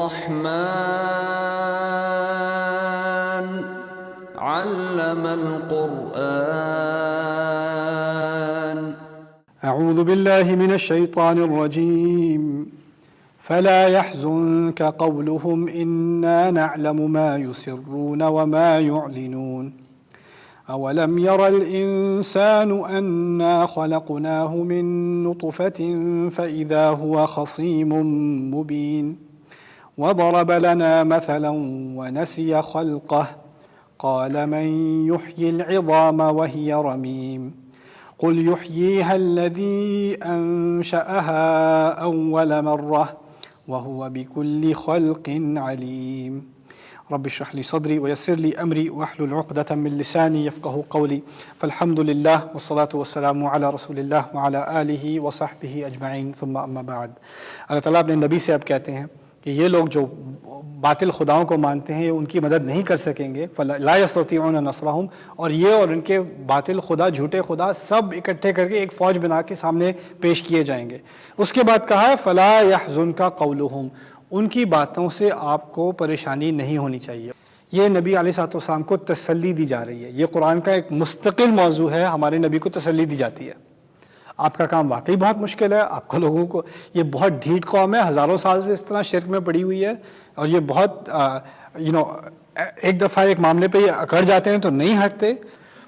الرحمن علم القرآن. أعوذ بالله من الشيطان الرجيم. فلا يحزنك قولهم إنا نعلم ما يسرون وما يعلنون. أولم ير الإنسان أنا خلقناه من نطفة فإذا هو خصيم مبين. وضرب لنا مثلا ونسي خلقه قال من يحيي العظام وهي رميم. قل يحييها الذي أنشأها أول مرة وهو بكل خلق عليم. رب اشرح لي صدري ويسر لي أمري واحلل عقدة من لساني يفقهوا قولي. فالحمد لله والصلاة والسلام على رسول الله وعلى آله وصحبه أجمعين ثم أما بعد. اللہ تعالیٰ اپنے نبی سے اب کہتے ہیں کہ یہ لوگ جو باطل خداؤں کو مانتے ہیں ان کی مدد نہیں کر سکیں گے. لا يستطيعون نصرهم. اور یہ اور ان کے باطل خدا جھوٹے خدا سب اکٹھے کر کے ایک فوج بنا کے سامنے پیش کیے جائیں گے. اس کے بعد کہا ہے فلا يحزنك قولهم. ان کی باتوں سے آپ کو پریشانی نہیں ہونی چاہیے. یہ نبی علیہ الصلوۃ والسلام کو تسلی دی جا رہی ہے. یہ قرآن کا ایک مستقل موضوع ہے. ہمارے نبی کو تسلی دی جاتی ہے آپ کا کام واقعی بہت مشکل ہے. آپ کو لوگوں کو یہ بہت ڈھیٹ قوم ہے, ہزاروں سال سے اس طرح شرک میں پڑی ہوئی ہے, اور یہ بہت ایک دفعہ ایک معاملے پہ یہ اکڑ جاتے ہیں تو نہیں ہٹتے.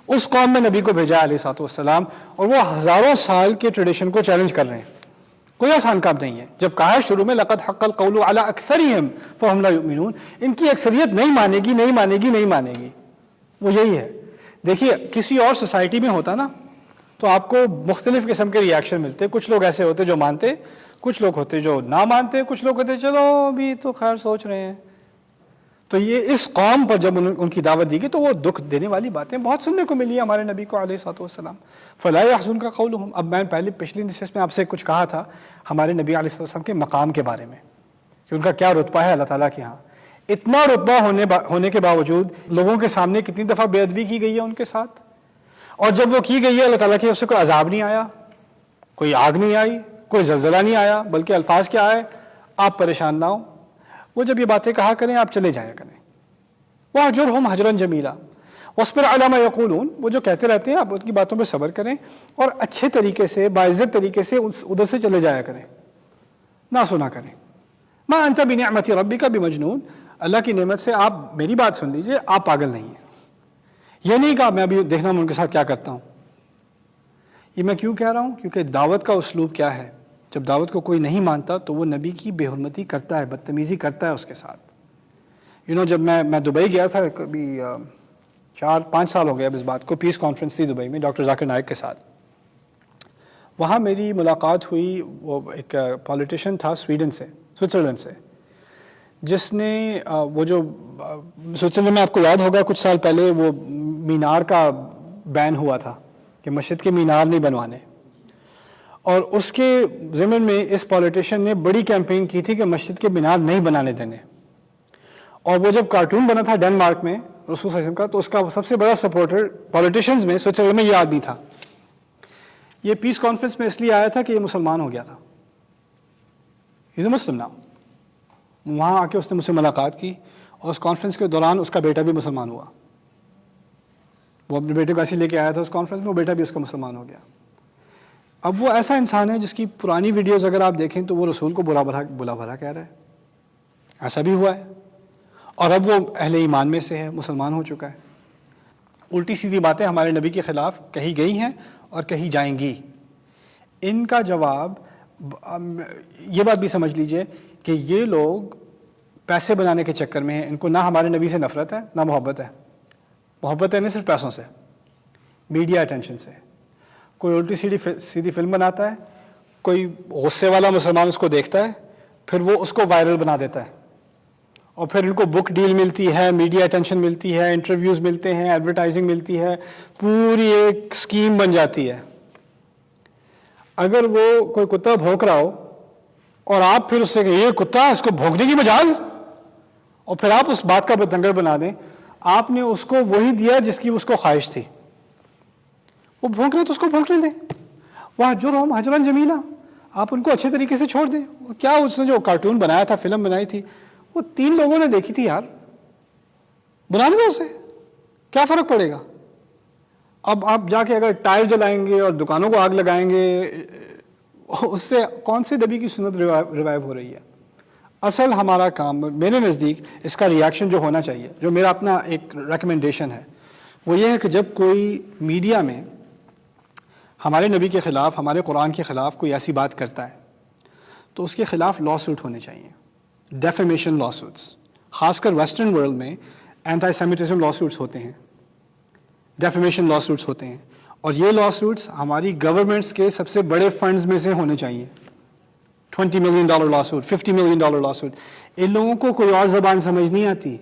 اس قوم میں نبی کو بھیجا علیہ الصلوۃ والسلام, اور وہ ہزاروں سال کے ٹریڈیشن کو چیلنج کر رہے ہیں. کوئی آسان کام نہیں ہے. جب کہا ہے شروع میں لقد حق القول علی اکثرہم فہم لا یؤمنون, ان کی اکثریت نہیں مانے گی نہیں مانے گی نہیں مانے گی. وہ یہی ہے. دیکھیے کسی اور سوسائٹی میں ہوتا نا تو آپ کو مختلف قسم کے ریاکشن ملتے. کچھ لوگ ایسے ہوتے جو مانتے, کچھ لوگ ہوتے جو نہ مانتے, کچھ لوگ ہوتے چلو بھی تو خیر سوچ رہے ہیں. تو یہ اس قوم پر جب ان کی دعوت دی گئی تو وہ دکھ دینے والی باتیں بہت سننے کو ملی ہمارے نبی کو علیہ الصلوۃ والسلام. فلا يحزنك قولهم. اب میں پچھلی نشست میں آپ سے کچھ کہا تھا ہمارے نبی علیہ الصلوۃ والسلام کے مقام کے بارے میں کہ ان کا کیا رتبہ ہے اللہ تعالیٰ کے ہاں. اتنا رتبہ ہونے کے باوجود لوگوں کے سامنے کتنی دفعہ بے ادبی کی گئی ہے ان کے ساتھ, اور جب وہ کی گئی ہے اللہ تعالیٰ کی طرف سے کوئی عذاب نہیں آیا, کوئی آگ نہیں آئی, کوئی زلزلہ نہیں آیا, بلکہ الفاظ کیا آئے آپ پریشان نہ ہوں. وہ جب یہ باتیں کہا کریں آپ چلے جایا کریں. وَاهْجُرْهُمْ هَجْرًا جَمِيلًا وَاصْبِرْ عَلَىٰ مَا يَقُولُونَ. وہ جو کہتے رہتے ہیں آپ ان کی باتوں پہ صبر کریں اور اچھے طریقے سے باعزت طریقے سے ادھر سے چلے جایا کریں, نہ سنا کریں. مَا أَنْتَ بِنِعْمَةِ رَبِّكَ بِمَجْنُونَ. اللہ کی نعمت سے آپ میری بات سن لیجئے, آپ پاگل نہیں ہیں. یہ نہیں کہا میں ابھی دیکھنا میں ان کے ساتھ کیا کرتا ہوں. یہ میں کیوں کہہ رہا ہوں؟ کیونکہ دعوت کا اسلوب کیا ہے, جب دعوت کو کوئی نہیں مانتا تو وہ نبی کی بے حرمتی کرتا ہے, بدتمیزی کرتا ہے اس کے ساتھ. جب میں دبئی گیا تھا, کبھی 4-5 سال ہو گیا اب اس بات کو, پیس کانفرنس تھی دبئی میں ڈاکٹر ذاکر نائک کے ساتھ. وہاں میری ملاقات ہوئی, وہ ایک پولیٹیشین تھا سوئٹزرلینڈ سے, جس نے وہ جو سوئٹزرلینڈ میں آپ کو یاد ہوگا کچھ سال پہلے وہ مینار کا بین ہوا تھا کہ مسجد کے مینار نہیں بنوانے, اور اس کے ضمن میں اس پولیٹیشین نے بڑی کیمپین کی تھی کہ مسجد کے مینار نہیں بنانے دینے. اور وہ جب کارٹون بنا تھا ڈنمارک میں رسول صلی اللہ علیہ وسلم کا, تو اس کا سب سے بڑا سپورٹر پولیٹیشینز میں سوئٹزرلینڈ میں یہ آدمی تھا. یہ پیس کانفرنس میں اس لیے آیا تھا کہ یہ مسلمان ہو گیا تھا. ہی از اے مسلم ناؤ. وہاں آ کے اس نے مجھ سے ملاقات کی, اور اس کانفرنس کے دوران اس کا بیٹا بھی مسلمان ہوا. وہ اپنے بیٹے کو ایسے لے کے آیا تھا اس کانفرنس میں, وہ بیٹا بھی اس کا مسلمان ہو گیا. اب وہ ایسا انسان ہے جس کی پرانی ویڈیوز اگر آپ دیکھیں تو وہ رسول کو بلا بھلا کہہ رہا ہے. ایسا بھی ہوا ہے, اور اب وہ اہل ایمان میں سے ہے, مسلمان ہو چکا ہے. الٹی سیدھی باتیں ہمارے نبی کے خلاف کہی گئی ہیں اور کہی جائیں گی. ان کا جواب یہ بات بھی سمجھ لیجئے کہ یہ لوگ پیسے بنانے کے چکر میں ہیں. ان کو نہ ہمارے نبی سے نفرت ہے نہ محبت ہے. محبت ہے نہیں صرف پیسوں سے, میڈیا اٹینشن سے. کوئی الٹی سیدھی فلم بناتا ہے, کوئی غصے والا مسلمان اس کو دیکھتا ہے, پھر وہ اس کو وائرل بنا دیتا ہے, اور پھر ان کو بک ڈیل ملتی ہے, میڈیا اٹینشن ملتی ہے, انٹرویوز ملتے ہیں, ایڈورٹائزنگ ملتی ہے, پوری ایک سکیم بن جاتی ہے. اگر وہ کوئی کتا بھونک رہا ہو اور آپ پھر اس سے کہ یہ کتا اس کو بھونکنے کی مجال, اور پھر آپ اس بات کا بتنگڑ بنا دیں, آپ نے اس کو وہی دیا جس کی اس کو خواہش تھی. وہ بھونک رہے تو اس کو بھونکنے دیں. وَاهْجُرْهُمْ هَجْرًا جَمِيلًا. آپ ان کو اچھے طریقے سے چھوڑ دیں. کیا اس نے جو کارٹون بنایا تھا, فلم بنائی تھی, وہ 3 لوگوں نے دیکھی تھی یار، بلانے دو اسے، کیا فرق پڑے گا؟ اب آپ جا کے اگر ٹائر جلائیں گے اور دکانوں کو آگ لگائیں گے، اس سے کون سی نبی کی سنت ریوائیو ہو رہی ہے؟ اصل ہمارا کام میرے نزدیک اس کا ریاکشن جو ہونا چاہیے، جو میرا اپنا ایک ریکمنڈیشن ہے، وہ یہ ہے کہ جب کوئی میڈیا میں ہمارے نبی کے خلاف، ہمارے قرآن کے خلاف کوئی ایسی بات کرتا ہے تو اس کے خلاف لا سوٹ ہونے چاہیے، ڈیفیمیشن لا سوٹس. خاص کر ویسٹرن ورلڈ میں اینٹی سیمیٹزم لا سوٹس ہوتے ہیں، ڈیفیمیشن لا سوٹس ہوتے ہیں، اور یہ لا سوٹس ہماری گورنمنٹس کے سب سے بڑے فنڈز میں سے ہونے چاہیے. $20 million لا سوٹ، $50 million لا سوٹ. ان لوگوں کو کوئی اور زبان سمجھ نہیں آتی،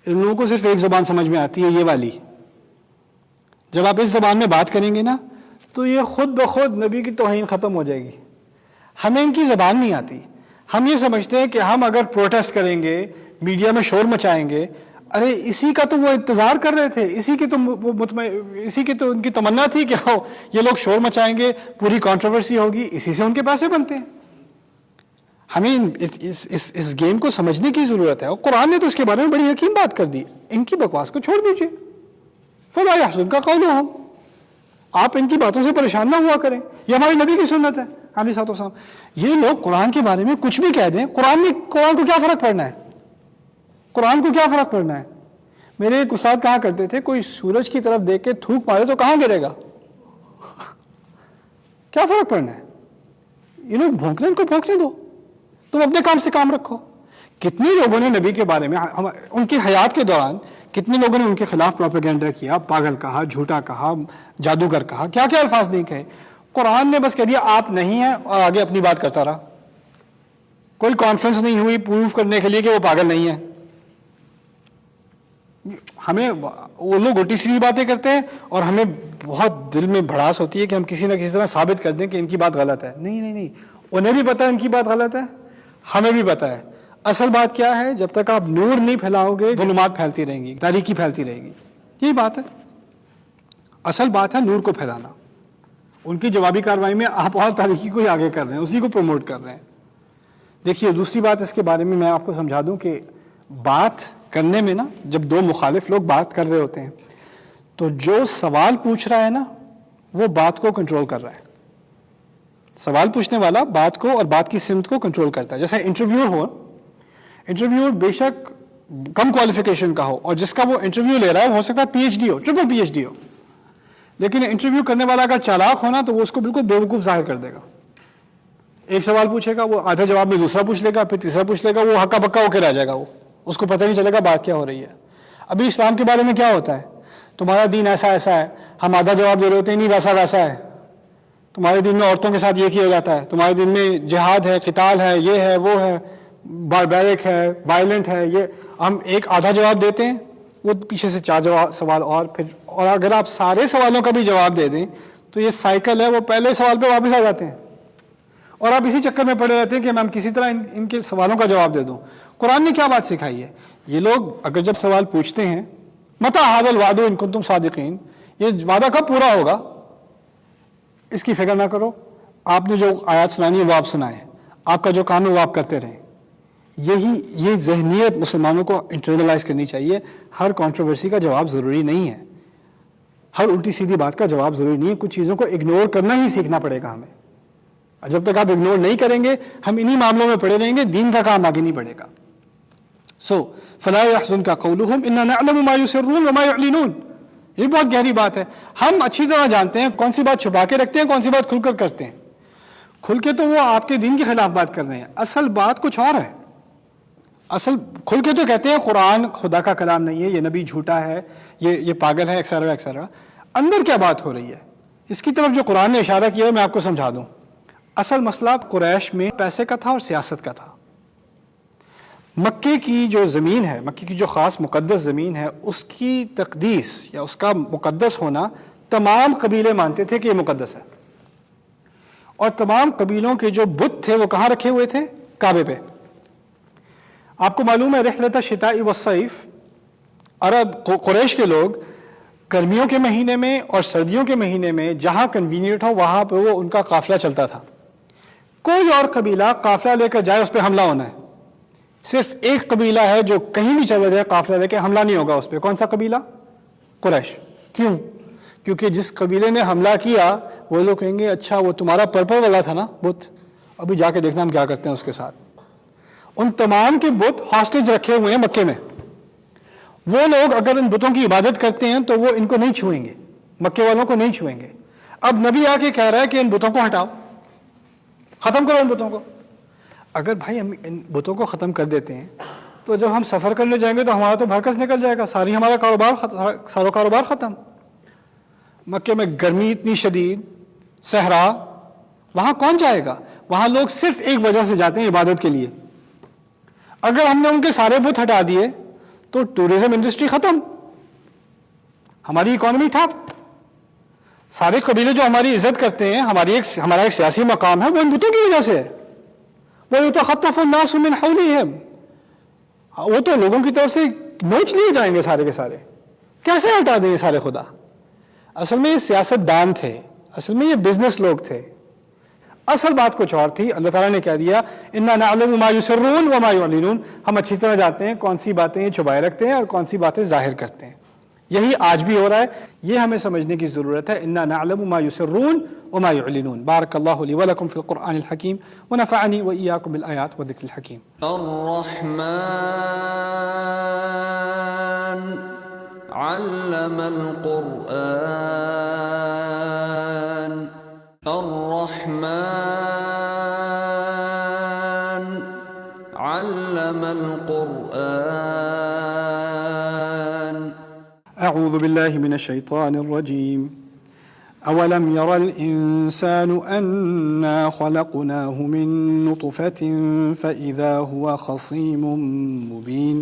ان لوگوں کو صرف ایک زبان سمجھ میں آتی ہے، یہ والی. جب آپ اس زبان میں بات کریں گے نا تو یہ خود بخود نبی کی توہین ختم ہو جائے گی. ہمیں ان کی زبان نہیں آتی، ہم یہ سمجھتے ہیں کہ ہم اگر پروٹیسٹ کریں گے، میڈیا میں شور مچائیں گے، ارے اسی کا تو وہ انتظار کر رہے تھے، اسی کی تو ان کی تمنا تھی کہ یہ لوگ شور مچائیں گے، پوری کنٹروورسی ہوگی، اسی سے ان کے پیسے بنتے ہیں. ہمیں اس گیم کو سمجھنے کی ضرورت ہے، اور قرآن نے تو اس کے بارے میں بڑی حکیم بات کر دی. ان کی بکواس کو چھوڑ دیجیے. فلا يحزنك قولهم، آپ ان کی باتوں سے پریشان نہ ہوا کریں، یہ ہمارے نبی کی سنت ہے علیہ الصلوۃ والسلام. یہ لوگ قرآن کے بارے میں کچھ بھی کہہ دیں، قرآن کو کیا فرق پڑنا ہے؟ قرآن کو کیا فرق پڑنا ہے؟ میرے ایک استاد کہا کرتے تھے، کوئی سورج کی طرف دیکھ کے تھوک مارے تو کہاں گرے گا؟ کیا فرق پڑنا ہے؟ یہ لوگ بھونکنے، ان کو بھونکنے دو، تم اپنے کام سے کام رکھو. کتنے لوگوں نے نبی کے بارے میں ان کی حیات کے دوران کتنے لوگوں نے ان کے خلاف پروپیگنڈا کیا، پاگل کہا، جھوٹا کہا، جادوگر کہا، کیا کیا الفاظ نہیں کہے. قرآن نے بس کہہ دیا آپ نہیں ہیں، اور آگے اپنی بات کرتا رہا. کوئی کانفرنس نہیں ہوئی پروف کرنے کے لیے کہ وہ پاگل نہیں ہے. ہمیں وہ لوگ الٹی سیدھی باتیں کرتے ہیں اور ہمیں بہت دل میں بھڑاس ہوتی ہے کہ ہم کسی نہ کسی طرح ثابت کر دیں کہ ان کی بات غلط ہے. نہیں، انہیں بھی پتا ہے ان کی بات غلط ہے، ہمیں بھی پتا ہے. اصل بات کیا ہے؟ جب تک آپ نور نہیں پھیلاؤ گے، ظلمات پھیلتی رہیں گی، تاریکی پھیلتی رہے گی. یہی بات ہے، اصل بات ہے نور کو پھیلانا. ان کی جوابی کارروائی میں آپ اور تاریکی کو ہی آگے کر رہے ہیں، اسی کو پروموٹ کر رہے ہیں. دیکھیے دوسری بات اس کے بارے میں میں آپ کو سمجھا دوں کہ بات کرنے میں نا، جب دو مخالف لوگ بات کر رہے ہوتے ہیں تو جو سوال پوچھ رہا ہے نا وہ بات کو کنٹرول کر رہا ہے. سوال پوچھنے والا بات کو اور بات کی سمت کو کنٹرول کرتا ہے. جیسے انٹرویور بے شک کم کوالیفیکیشن کا ہو، اور جس کا وہ انٹرویو لے رہا ہے ہو سکتا ہے PhD ہو، ٹرپل PhD ہو، لیکن انٹرویو کرنے والا اگر چالاک ہونا تو وہ اس کو بالکل بیوقوف ظاہر کر دے گا. ایک سوال پوچھے گا، وہ آدھا جواب میں دوسرا پوچھ لے گا، پھر تیسرا پوچھ لے گا، وہ ہکا بکا ہو کے رہ جائے گا، اس کو پتہ نہیں چلے گا بات کیا ہو رہی ہے. ابھی اسلام کے بارے میں کیا ہوتا ہے؟ تمہارا دین ایسا ہے، ہم آدھا جواب دے رہے ہوتے ہیں، نہیں ویسا ہے. تمہارے دین میں عورتوں کے ساتھ یہ کیا جاتا ہے، تمہارے دین میں جہاد ہے، قتال ہے، یہ ہے، وہ ہے، باربیرک ہے، وائلنٹ ہے. یہ ہم ایک آدھا جواب دیتے ہیں، وہ پیچھے سے 4 سوال اور اگر آپ سارے سوالوں کا بھی جواب دے دیں تو یہ سائیکل ہے، وہ پہلے سوال پہ واپس آ جاتے ہیں اور آپ اسی چکر میں پڑے رہتے ہیں کہ میں کسی طرح ان کے سوالوں کا جواب دے دوں. قرآن نے کیا بات سکھائی ہے؟ یہ لوگ اگر جب سوال پوچھتے ہیں، متی ھذا الوعد ان کنتم صادقین، یہ وعدہ کب پورا ہوگا، اس کی فکر نہ کرو. آپ نے جو آیات سنانی ہے وہ آپ سنائیں، آپ کا جو کام ہے وہ آپ کرتے رہیں. یہ ذہنیت مسلمانوں کو انٹرنلائز کرنی چاہیے. ہر کنٹروورسی کا جواب ضروری نہیں ہے، ہر الٹی سیدھی بات کا جواب ضروری نہیں ہے. کچھ چیزوں کو اگنور کرنا ہی سیکھنا پڑے گا ہمیں. جب تک آپ اگنور نہیں کریں گے ہم انہی معاملوں میں پڑے رہیں گے، دین کا کام آگے نہیں بڑھے گا. فلا يحزنك قولهم انا نعلم ما يسرون وما يعلنون. یہ بہت گہری بات ہے. ہم اچھی طرح جانتے ہیں کون سی بات چھپا کے رکھتے ہیں، کون سی بات کھل کر کرتے ہیں. کھل کے تو وہ آپ کے دین کے خلاف بات کر رہے ہیں، اصل بات کچھ اور ہے. اصل کھل کے تو کہتے ہیں قرآن خدا کا کلام نہیں ہے، یہ نبی جھوٹا ہے، یہ پاگل ہے، ایکسیٹرا ایکسیٹرا. اندر کیا بات ہو رہی ہے اس کی طرف جو قرآن نے اشارہ کیا ہے میں آپ کو سمجھا دوں. اصل مسئلہ قریش میں پیسے کا تھا اور سیاست کا تھا. مکے کی جو زمین ہے، مکے کی جو خاص مقدس زمین ہے، اس کی تقدیس یا اس کا مقدس ہونا تمام قبیلے مانتے تھے کہ یہ مقدس ہے. اور تمام قبیلوں کے جو بت تھے وہ کہاں رکھے ہوئے تھے؟ کعبے پہ. آپ کو معلوم ہے رحلۃ الشتاء والصیف، عرب قریش کے لوگ گرمیوں کے مہینے میں اور سردیوں کے مہینے میں جہاں کنوینئنٹ ہو وہاں پہ وہ ان کا قافلہ چلتا تھا. کوئی اور قبیلہ قافلہ لے کر جائے اس پہ حملہ ہونا ہے. صرف ایک قبیلہ ہے جو کہیں بھی چلا جائے قافلہ لے کے حملہ نہیں ہوگا اس پہ. کون سا قبیلہ؟ قریش. کیوں؟ کیونکہ جس قبیلے نے حملہ کیا وہ لوگ کہیں گے اچھا وہ تمہارا پرپل والا تھا نا بت، ابھی جا کے دیکھنا ہم کیا کرتے ہیں اس کے ساتھ. ان تمام کے بت ہاسٹیج رکھے ہوئے ہیں مکے میں. وہ لوگ اگر ان بتوں کی عبادت کرتے ہیں تو وہ ان کو نہیں چھوئیں گے، مکے والوں کو نہیں چھوئیں گے. اب نبی آ کے کہہ رہا ہے کہ ان بتوں کو ہٹاؤ، ختم کرو ان بتوں کو. اگر بھائی ہم ان بتوں کو ختم کر دیتے ہیں تو جب ہم سفر کرنے جائیں گے تو ہمارا تو بھرکس نکل جائے گا، ہمارا کاروبار ختم. مکے میں گرمی اتنی شدید، صحرا، وہاں کون جائے گا؟ وہاں لوگ صرف ایک وجہ سے جاتے ہیں، عبادت کے لیے. اگر ہم نے ان کے سارے بت ہٹا دیے تو ٹورزم انڈسٹری ختم، ہماری اکانومی ٹھپ. سارے قبیلے جو ہماری عزت کرتے ہیں، ہمارا ایک سیاسی مقام ہے، وہ ان بتوں کی وجہ سے ہے. وَيُتَخَطَّفُ النَّاسُ مِنْ حَوْلِهِمْ، وہ تو لوگوں کی طرف سے نوچ لیے جائیں گے سارے کے سارے. کیسے ہٹا دیں یہ سارے خدا؟ اصل میں یہ سیاست دان تھے، اصل میں یہ بزنس لوگ تھے. اصل بات کچھ اور تھی. اللہ تعالیٰ نے کہہ دیا اِنَّا نَعْلَمُ مَا يُسِرُّونَ وَمَا يُعْلِنُونَ، ہم اچھی طرح جانتے ہیں کون سی باتیں یہ چھپائے رکھتے ہیں اور کون سی باتیں ظاہر کرتے ہیں. یہی آج بھی ہو رہا ہے، یہ ہمیں سمجھنے کی ضرورت ہے. اِنَّا نَعْلَمُ مَا يُسِرُّونَ وَمَا يُعْلِنُونَ. بارک اللہ لي ولکم فی القرآن الحکیم ونفعنی وإیاکم بالآیات والذکر الحکیم. الرحمن علم القرآن. الرحمن علم القرآن. اعوذ باللہ من الشیطان الرجیم. اولم یر الانسان انا خلقناه من نطفة فاذا هو خصیم مبین.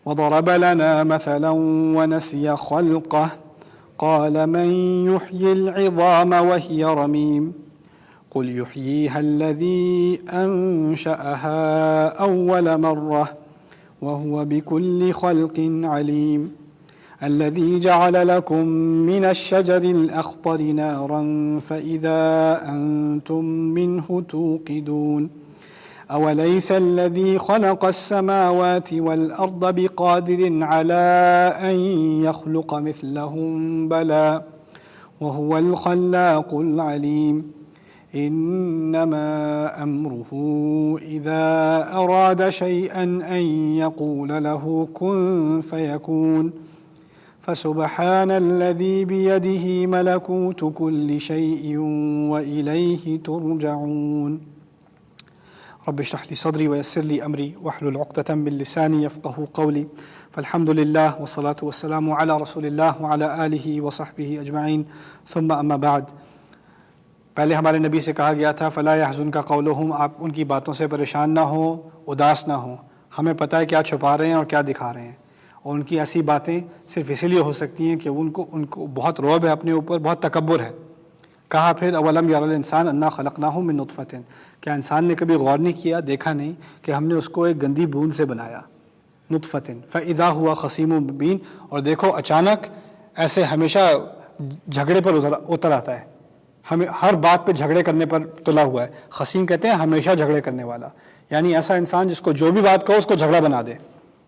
وضرب لنا مثلا ونسي خلقه قال من يحيي العظام وهي رميم قل يحييها الذي أنشأها أول مرة وهو بكل خلق عليم. الذي جعل لكم من الشجر الأخضر نارا فإذا أنتم منه توقدون. أوليس الذي خلق السماوات والأرض بقادر على أن يخلق مثلهم بلى وهو الخلاق العليم. إنما أمره إذا أراد شيئا أن يقول له كن فيكون. فسبحان الذي بيده ملكوت كل شيء وإليه ترجعون. رب اشرح لي صدري ويسر لي أمري واحلل عقدة من لساني يفقهوا قولي. فالحمد لله والصلاة والسلام على رسول الله وعلى آله وصحبه أجمعين ثم أما بعد. پہلے ہمارے نبی سے کہا گیا تھا فلا يحزنك قولهم، آپ ان کی باتوں سے پریشان نہ ہوں، اداس نہ ہوں. ہمیں پتہ ہے کیا چھپا رہے ہیں اور کیا دکھا رہے ہیں، اور ان کی ایسی باتیں صرف اسی لیے ہو سکتی ہیں کہ ان کو بہت رعب ہے اپنے اوپر، بہت تکبر ہے. کہا پھر اولم یر الانسان انا خلقناه من نطفة، کیا انسان نے کبھی غور نہیں کیا، دیکھا نہیں کہ ہم نے اس کو ایک گندی بوند سے بنایا. نطفة فاذا هو خصیم مبین، اور دیکھو اچانک ایسے ہمیشہ جھگڑے پر اتر آتا ہے، ہمیں ہر بات پہ جھگڑے کرنے پر تلا ہوا ہے. خصیم کہتے ہیں ہمیشہ جھگڑے کرنے والا، یعنی ایسا انسان جس کو جو بھی بات کہو اس کو جھگڑا بنا دے.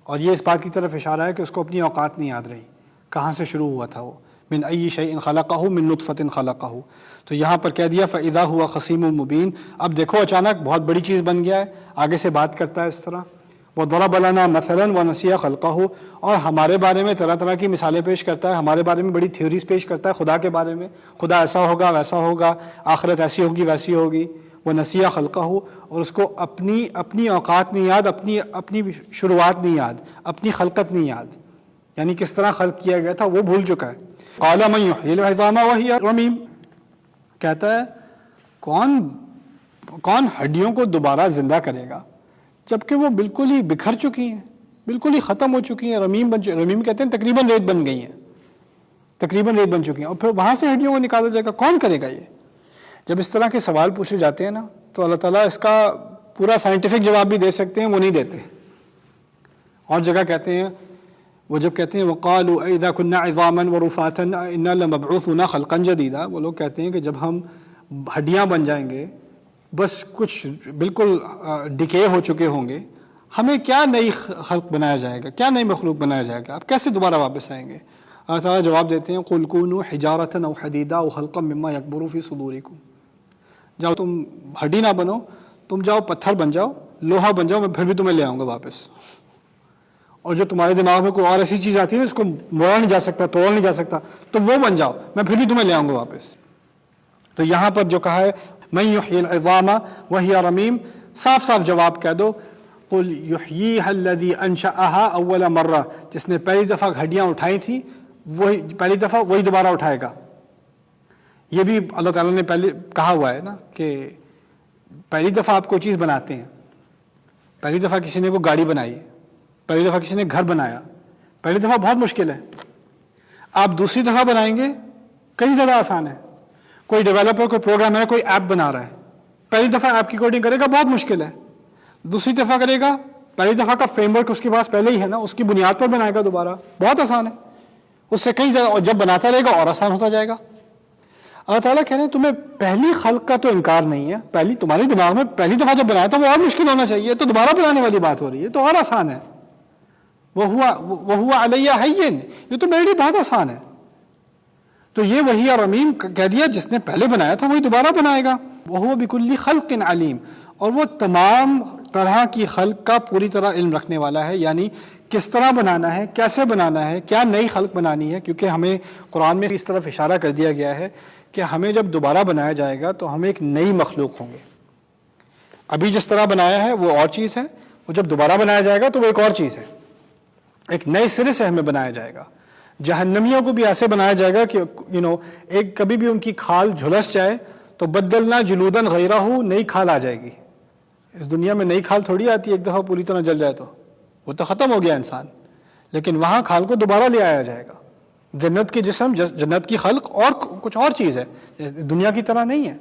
اور یہ اس بات کی طرف اشارہ ہے کہ اس کو اپنی اوقات نہیں یاد رہی، کہاں سے شروع ہوا تھا وہ. من ای شیء خلقہ من نطفۃ خلقہ، تو یہاں پر کہہ دیا فاذا ہوا خصیم مبین. اب دیکھو اچانک بہت بڑی چیز بن گیا ہے، آگے سے بات کرتا ہے اس طرح. وضرب لنا مثلا ونسی خلقہ، اور ہمارے بارے میں طرح طرح کی مثالیں پیش کرتا ہے، ہمارے بارے میں بڑی تھیوریز پیش کرتا ہے خدا کے بارے میں. خدا ایسا ہوگا ویسا ہوگا، آخرت ایسی ہوگی ویسی ہوگی. ونسی خلقہ، اور اس کو اپنی اوقات نہیں یاد، اپنی شروعات نہیں یاد، اپنی خلقت نہیں یاد، یعنی کس طرح خلق کیا گیا تھا وہ بھول چکا ہے. قال من يحيي العظام وهي رميم، کہتا ہے کون ہڈیوں کو دوبارہ زندہ کرے گا جبکہ وہ بالکل ہی بکھر چکی ہیں، بالکل ہی ختم ہو چکی ہیں. رمیم کہتے ہیں تقریباً ریت بن گئی ہیں، تقریباً ریت بن چکی ہیں، اور پھر وہاں سے ہڈیوں کو نکالا جائے گا، کون کرے گا یہ؟ جب اس طرح کے سوال پوچھے جاتے ہیں نا تو اللہ تعالیٰ اس کا پورا سائنٹیفک جواب بھی دے سکتے ہیں، وہ نہیں دیتے. اور جگہ کہتے ہیں، وہ جب کہتے ہیں وقالوا اذا كنا عظاما ورفاتا انا لمبعوثون خلقا جديدا، وہ لوگ کہتے ہیں کہ جب ہم ہڈیاں بن جائیں گے، بس کچھ بالکل ڈکے ہو چکے ہوں گے، ہمیں کیا نئی خلق بنایا جائے گا، کیا نئی مخلوق بنایا جائے گا، آپ کیسے دوبارہ واپس آئیں گے؟ اللہ تعالیٰ جواب دیتے ہیں قُلْ كُونُوا حِجَارَةً أَوْ حَدِيدًا أَوْ خَلْقًا مِّمَّا يَكْبُرُ فِي صُدُورِكُمْ، جاؤ تم ہڈی نہ بنو، تم جاؤ پتھر بن جاؤ، لوہا بن جاؤ، میں پھر بھی تمہیں لے آؤں گا واپس۔ اور جو تمہارے دماغ میں کوئی اور ایسی چیز آتی ہے نا اس کو موڑا نہیں جا سکتا، توڑا نہیں جا سکتا، تو وہ بن جاؤ، میں پھر بھی تمہیں لے آؤں گا واپس۔ تو یہاں پر جو کہا ہے مَن يُحْيِي الْعِظَامَ وَهِيَ رَمِيمٌ، صاف صاف جواب کہہ دو قُلْ يُحْيِيهَا الَّذِي أَنشَأَهَا أَوَّلَ مَرَّةٍ، جس نے پہلی دفعہ ہڈیاں اٹھائی تھیں وہی پہلی دفعہ وہی دوبارہ اٹھائے گا۔ یہ بھی اللہ تعالیٰ نے پہلے کہا ہوا ہے نا کہ پہلی دفعہ آپ کوئی چیز بناتے ہیں، پہلی دفعہ کسی نے کوئی گاڑی بنائی، پہلی دفعہ کسی نے گھر بنایا، پہلی دفعہ بہت مشکل ہے، آپ دوسری دفعہ بنائیں گے کئی زیادہ آسان ہے۔ کوئی ڈیولپر کوئی پروگرامر کوئی ایپ بنا رہا ہے، پہلی دفعہ ایپ کی کوڈنگ کرے گا بہت مشکل ہے، دوسری دفعہ کرے گا، پہلی دفعہ کا فریم ورک اس کے پاس پہلے ہی ہے نا، اس کی بنیاد پر بنائے گا دوبارہ، بہت آسان ہے، اس سے کئی زیادہ، اور جب بناتا رہے گا اور آسان ہوتا جائے گا۔ اللہ تعالیٰ کہہ رہے ہیں تمہیں پہلی خلق کا تو انکار نہیں ہے، پہلی تمہارے دماغ میں پہلی دفعہ جب بنایا تو وہ اور مشکل ہونا چاہیے، تو دوبارہ بنانے والی بات ہو رہی ہے، تو اور آسان ہے۔ وَهُوَ عَلَيَّ هَيِّنٌ، یہ تو میرے لیے بہت آسان ہے۔ تو یہ وہی اور امیم کہہ دیا، جس نے پہلے بنایا تھا وہی دوبارہ بنائے گا۔ وَهُوَ بِكُلِّ خَلْقٍ عَلِيمٌ، اور وہ تمام طرح کی خلق کا پوری طرح علم رکھنے والا ہے، یعنی کس طرح بنانا ہے، کیسے بنانا ہے، کیا نئی خلق بنانی ہے، کیونکہ ہمیں قرآن میں اس طرف اشارہ کر دیا گیا ہے کہ ہمیں جب دوبارہ بنایا جائے گا تو ہم ایک نئی مخلوق ہوں گے۔ ابھی جس طرح بنایا ہے وہ اور چیز ہے، وہ جب دوبارہ بنایا جائے گا تو وہ ایک اور چیز ہے، ایک نئے سرے سے ہمیں بنایا جائے گا۔ جہنمیوں کو بھی ایسے بنایا جائے گا کہ ایک کبھی بھی ان کی کھال جھلس جائے تو بدلنا جلودن غیرہ، نئی کھال آ جائے گی۔ اس دنیا میں نئی کھال تھوڑی آتی ہے، ایک دفعہ پوری طرح جل جائے تو وہ تو ختم ہو گیا انسان، لیکن وہاں کھال کو دوبارہ لے آیا جائے گا۔ جنت کے جسم، جنت کی خلق اور کچھ اور چیز ہے، دنیا کی طرح نہیں ہے۔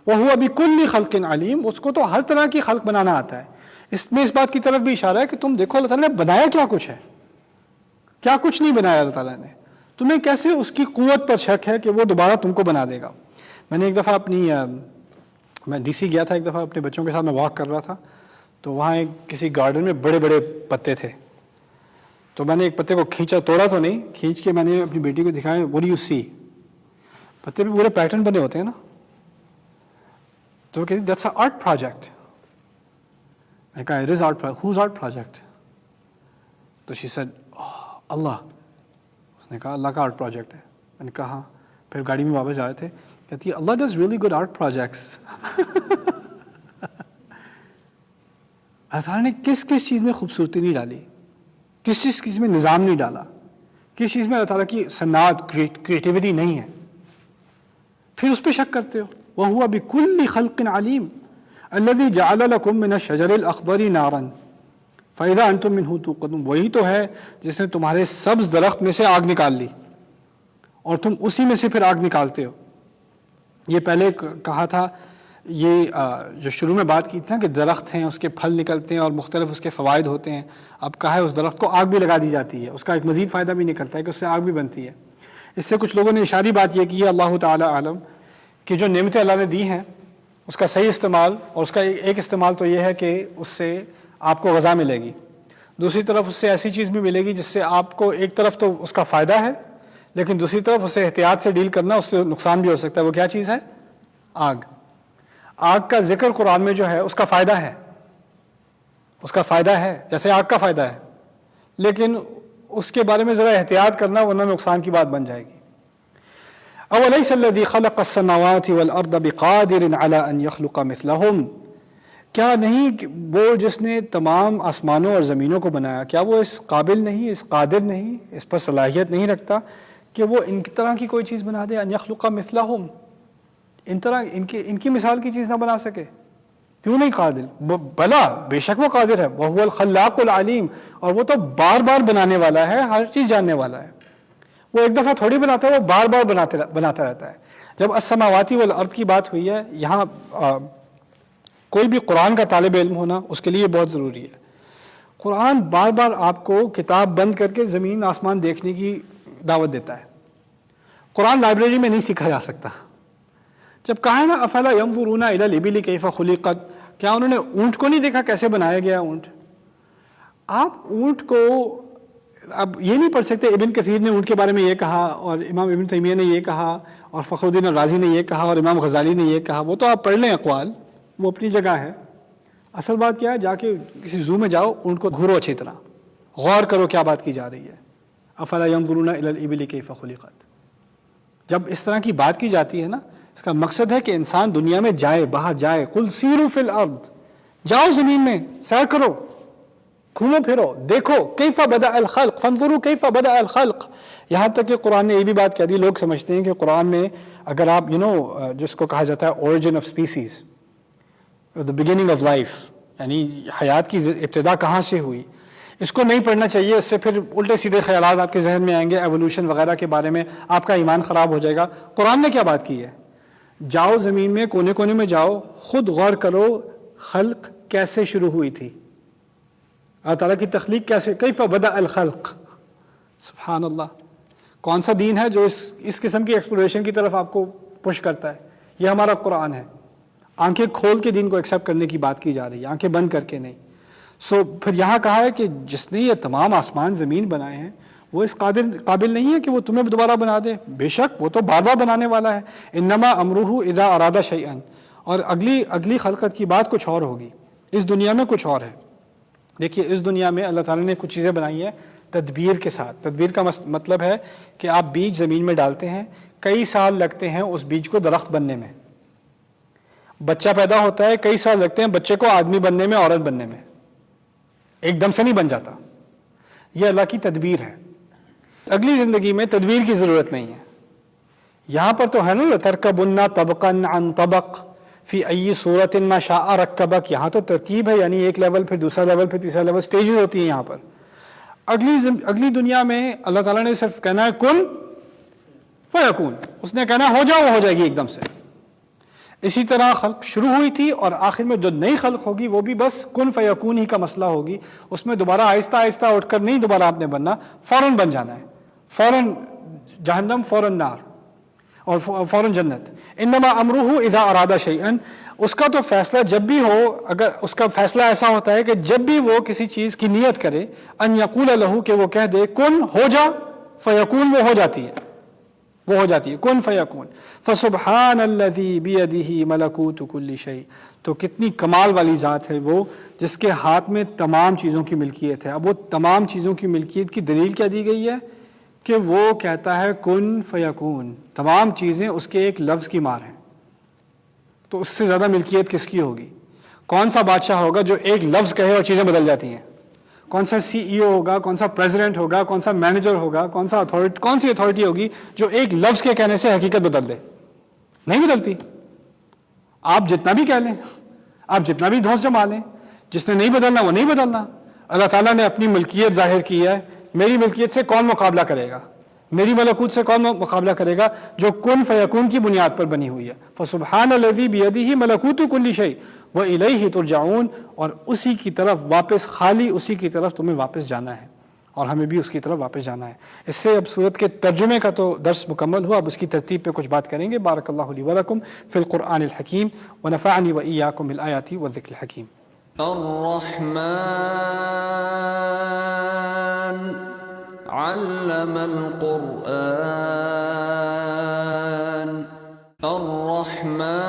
وَهُوَ بِكُلِّ خَلْقٍ عَلِيمٌ، اس کو تو ہر طرح کی خلق بنانا آتا ہے۔ اس میں اس بات کی طرف بھی اشارہ ہے کہ تم دیکھو اللہ تعالیٰ نے بنایا کیا کچھ ہے، کیا کچھ نہیں بنایا اللہ تعالیٰ نے، تمہیں کیسے اس کی قوت پر شک ہے کہ وہ دوبارہ تم کو بنا دے گا۔ میں نے ایک دفعہ میں ڈی سی گیا تھا، ایک دفعہ اپنے بچوں کے ساتھ میں واک کر رہا تھا، تو وہاں کسی گارڈن میں بڑے بڑے پتے تھے، تو میں نے ایک پتے کو کھینچا، توڑا تو نہیں، کھینچ کے میں نے اپنی بیٹی کو دکھایا، what do you see؟ پتے بھی پورے پیٹرن بنے ہوتے ہیں نا، تو وہ کہتی that's an art project۔ میں کہا it is art project، whose art project؟ تو she said اللہ، اس نے کہا اللہ کا آرٹ پروجیکٹ ہے۔ میں نے کہا ہاں۔ پھر گاڑی میں واپس جا رہے تھے، کہتی ہے اللہ does really good art projects. اللہ تعالیٰ نے کس کس چیز میں خوبصورتی نہیں ڈالی، کس چیز میں نظام نہیں ڈالا، کس چیز میں اللہ تعالیٰ کی صنعت کریٹیوٹی نہیں ہے، پھر اس پہ شک کرتے ہو۔ وَهُوَ بِكُلِّ خَلْقٍ عَلِيمٌ الَّذِي جَعَلَ لَكُم مِّنَ الشَّجَرِ الْأَخْضَرِ نَارًا فَإِذَا أَنتُم مِّنْهُ تُوقَدُونَ، وہی تو ہے جس نے تمہارے سبز درخت میں سے آگ نکال لی اور تم اسی میں سے پھر آگ نکالتے ہو۔ یہ پہلے کہا تھا، یہ جو شروع میں بات کی تھی نا کہ درخت ہیں، اس کے پھل نکلتے ہیں اور مختلف اس کے فوائد ہوتے ہیں، اب کہا ہے اس درخت کو آگ بھی لگا دی جاتی ہے، اس کا ایک مزید فائدہ بھی نکلتا ہے کہ اس سے آگ بھی بنتی ہے۔ اس سے کچھ لوگوں نے اشاری بات یہ کی ہے، اللہ تعالی عالم، کہ جو نعمتیں اللہ نے دی ہیں اس کا صحیح استعمال، اور اس کا ایک استعمال تو یہ ہے کہ اس سے آپ کو غذا ملے گی، دوسری طرف اس سے ایسی چیز بھی ملے گی جس سے آپ کو ایک طرف تو اس کا فائدہ ہے، لیکن دوسری طرف اسے احتیاط سے ڈیل کرنا، اس سے نقصان بھی ہو سکتا ہے۔ وہ کیا چیز ہے؟ آگ۔ آگ کا ذکر قرآن میں جو ہے اس کا فائدہ ہے، اس کا فائدہ ہے جیسے آگ کا فائدہ ہے، لیکن اس کے بارے میں ذرا احتیاط کرنا ورنہ نقصان کی بات بن جائے گی۔ أَوَلَيْسَ الَّذِي خَلَقَ السَّمَاوَاتِ وَالْأَرْضَ بِقَادِرٍ عَلَىٰ أَن يَخْلُقَ مِثْلَهُمْ، کیا نہیں وہ جس نے تمام آسمانوں اور زمینوں کو بنایا، کیا وہ اس قابل نہیں، اس قادر نہیں، اس پر صلاحیت نہیں رکھتا کہ وہ ان طرح کی کوئی چیز بنا دے؟ ان یخلق مثلہم، ان کی مثال کی چیز نہ بنا سکے؟ کیوں نہیں قادر؟ بلا بے شک وہ قادر ہے، وہو الخلاق العلیم، اور وہ تو بار بار بنانے والا ہے، ہر چیز جاننے والا ہے۔ وہ ایک دفعہ تھوڑی بناتا ہے، وہ بار بار بناتا رہتا ہے۔ جب السماواتی والارض کی بات ہوئی ہے، یہاں کوئی بھی قرآن کا طالب علم ہونا اس کے لیے بہت ضروری ہے۔ قرآن بار بار آپ کو کتاب بند کر کے زمین آسمان دیکھنے کی دعوت دیتا ہے۔ قرآن لائبریری میں نہیں سیکھا جا سکتا۔ جب کہا ہے نا افلا ينظرون الى الابل كيف خلقت، کیا انہوں نے اونٹ کو نہیں دیکھا کیسے بنایا گیا اونٹ؟ آپ اونٹ کو اب یہ نہیں پڑھ سکتے ابن کثیر نے اونٹ کے بارے میں یہ کہا اور امام ابن تیمیہ نے یہ کہا اور فخر الدین الرازی نے یہ کہا اور امام غزالی نے یہ کہا. وہ تو آپ پڑھ لیں اقوال, وہ اپنی جگہ ہے. اصل بات کیا ہے, جا کے کسی زو میں جاؤ, اونٹ کو گھورو اچھی طرح, غور کرو کیا بات کی جا رہی ہے. افلا ينظرون الى الابل كيف خلقت. جب اس طرح کی بات کی جاتی ہے نا, اس کا مقصد ہے کہ انسان دنیا میں جائے, باہر جائے. قل سیروا فی الارض, جاؤ زمین میں سیر کرو, گھومو پھرو, دیکھو کیف بدأ الخلق فانظروا کیف بدأ الخلق. یہاں تک کہ قرآن نے یہ بھی بات کہہ دی, لوگ سمجھتے ہیں کہ قرآن میں اگر آپ جس کو کہا جاتا ہے origin of species, the beginning of life, یعنی حیات کی ابتدا کہاں سے ہوئی, اس کو نہیں پڑھنا چاہیے. اس سے پھر الٹے سیدھے خیالات آپ کے ذہن میں آئیں گے ایوولوشن وغیرہ کے بارے میں, آپ کا ایمان خراب ہو جائے گا. قرآن نے کیا بات کی ہے, جاؤ زمین میں کونے کونے میں جاؤ, خود غور کرو خلق کیسے شروع ہوئی تھی, اللہ تعالیٰ کی تخلیق کیسے, کیف بدأ الخلق. سبحان اللہ. کون سا دین ہے جو اس قسم کی ایکسپلوریشن کی طرف آپ کو پش کرتا ہے؟ یہ ہمارا قرآن ہے. آنکھیں کھول کے دین کو ایکسیپٹ کرنے کی بات کی جا رہی ہے, آنکھیں بند کر کے نہیں. پھر یہاں کہا ہے کہ جس نے یہ تمام آسمان زمین بنائے ہیں وہ اس قابل نہیں ہے کہ وہ تمہیں دوبارہ بنا دے. بے شک وہ تو بار بار بنانے والا ہے. انما امرہ اذا اراد شیئا. اور اگلی خلقت کی بات کچھ اور ہوگی, اس دنیا میں کچھ اور ہے. دیکھیے اس دنیا میں اللہ تعالیٰ نے کچھ چیزیں بنائی ہیں تدبیر کے ساتھ. تدبیر کا مطلب ہے کہ آپ بیج زمین میں ڈالتے ہیں, کئی سال لگتے ہیں اس بیج کو درخت بننے میں. بچہ پیدا ہوتا ہے, کئی سال لگتے ہیں بچے کو آدمی بننے میں, عورت بننے میں, ایک دم سے نہیں بن جاتا. یہ اللہ کی تدبیر ہے. اگلی زندگی میں تدبیر کی ضرورت نہیں ہے. یہاں پر تو ہے نا لترکبن طبقا عن طبق فی ای صورت ما شاء رکبک. یہاں تو ترکیب ہے, یعنی ایک لیول پھر دوسرا لیول پھر تیسرا لیول, سٹیجز ہوتی ہیں یہاں پر. اگلی دنیا میں اللہ تعالیٰ نے صرف کہنا ہے کن فیکون. اس نے کہنا ہے ہو جاؤ, وہ ہو جائے گی ایک دم سے. اسی طرح خلق شروع ہوئی تھی اور آخر میں جو نئی خلق ہوگی وہ بھی بس کن فیکون ہی کا مسئلہ ہوگی. اس میں دوبارہ آہستہ آہستہ اٹھ کر نہیں دوبارہ آپ نے بننا, فوراً بن جانا ہے. فوراً جہنم, فوراً نار اور فوراً جنت. انما امرہ اذا اراد شیئا. اس کا تو فیصلہ جب بھی ہو, اگر اس کا فیصلہ ایسا ہوتا ہے کہ جب بھی وہ کسی چیز کی نیت کرے, ان یقول لہ, کہ وہ کہہ دے کن ہو جا, فیکون, وہ ہو جاتی ہے, وہ ہو جاتی ہے, کن فیکون. فسبحان الذی بیدہ ملکوت کل شیء. تو کتنی کمال والی ذات ہے وہ جس کے ہاتھ میں تمام چیزوں کی ملکیت ہے. اب وہ تمام چیزوں کی ملکیت کی دلیل کیا دی گئی ہے کہ وہ کہتا ہے کن فیکون. تمام چیزیں اس کے ایک لفظ کی مار ہیں. تو اس سے زیادہ ملکیت کس کی ہوگی؟ کون سا بادشاہ ہوگا جو ایک لفظ کہے اور چیزیں بدل جاتی ہیں؟ کون سا سی ای او ہوگا, کون سا پریزیڈنٹ ہوگا, کون سا مینیجر ہوگا, کون سی اتھارٹی ہوگی جو ایک لفظ کے کہنے سے حقیقت بدل دے؟ نہیں بدلتی. آپ جتنا بھی کہہ لیں, آپ جتنا بھی دھوس جما لیں, جس نے نہیں بدلنا وہ نہیں بدلنا. اللہ تعالیٰ نے اپنی ملکیت ظاہر کی ہے. میری ملکیت سے کون مقابلہ کرے گا؟ میری ملکوت سے کون مقابلہ کرے گا جو کن فیکون کی بنیاد پر بنی ہوئی ہے؟ فسبحان الذی بیدہ ملکوت کل شیء والیہ ترجعون. اور اسی کی طرف واپس, خالی اسی کی طرف تمہیں واپس جانا ہے اور ہمیں بھی اس کی طرف واپس جانا ہے. اس سے اب سورت کے ترجمے کا تو درس مکمل ہوا. اب اس کی ترتیب پہ کچھ بات کریں گے. بارک اللہ لی ولکم فی القرآن الحکیم ونفعنی وإیاکم بالآیات والذکر الحکیم. الرحمن علم القرآن. الرحمن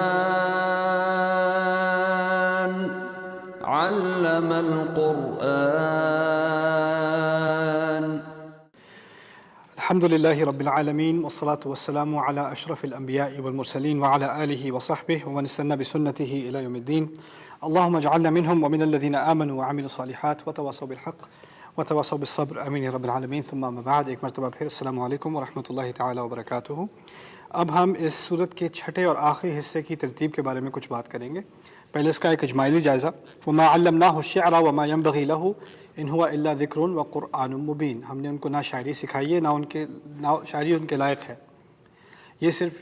علم القرآن. الحمد لله رب العالمين والصلاة والسلام على أشرف الأنبياء والمرسلين وعلى آله وصحبه ومن استنى بسنته إلى يوم الدين. اللهم اجعلنا منهم ومن الذين آمنوا وعملوا الصالحات وتواصوا بالحق وتواصوا بالصبر. آمین یا رب العالمین. ثم اما بعد, ایک مرتبہ پھر السلام علیکم ورحمۃ اللہ تعالی وبرکاتہ. اب ہم اس سورت کے چھٹے اور آخری حصے کی ترتیب کے بارے میں کچھ بات کریں گے. پہلے اس کا ایک اجمالی جائزہ. وما علمناه الشعر وما ينبغي له ان هو الا ذکر وقرآن مبین. ہم نے ان کو نہ شاعری سکھائی ہے, نہ شاعری ان کے لائق ہے. یہ صرف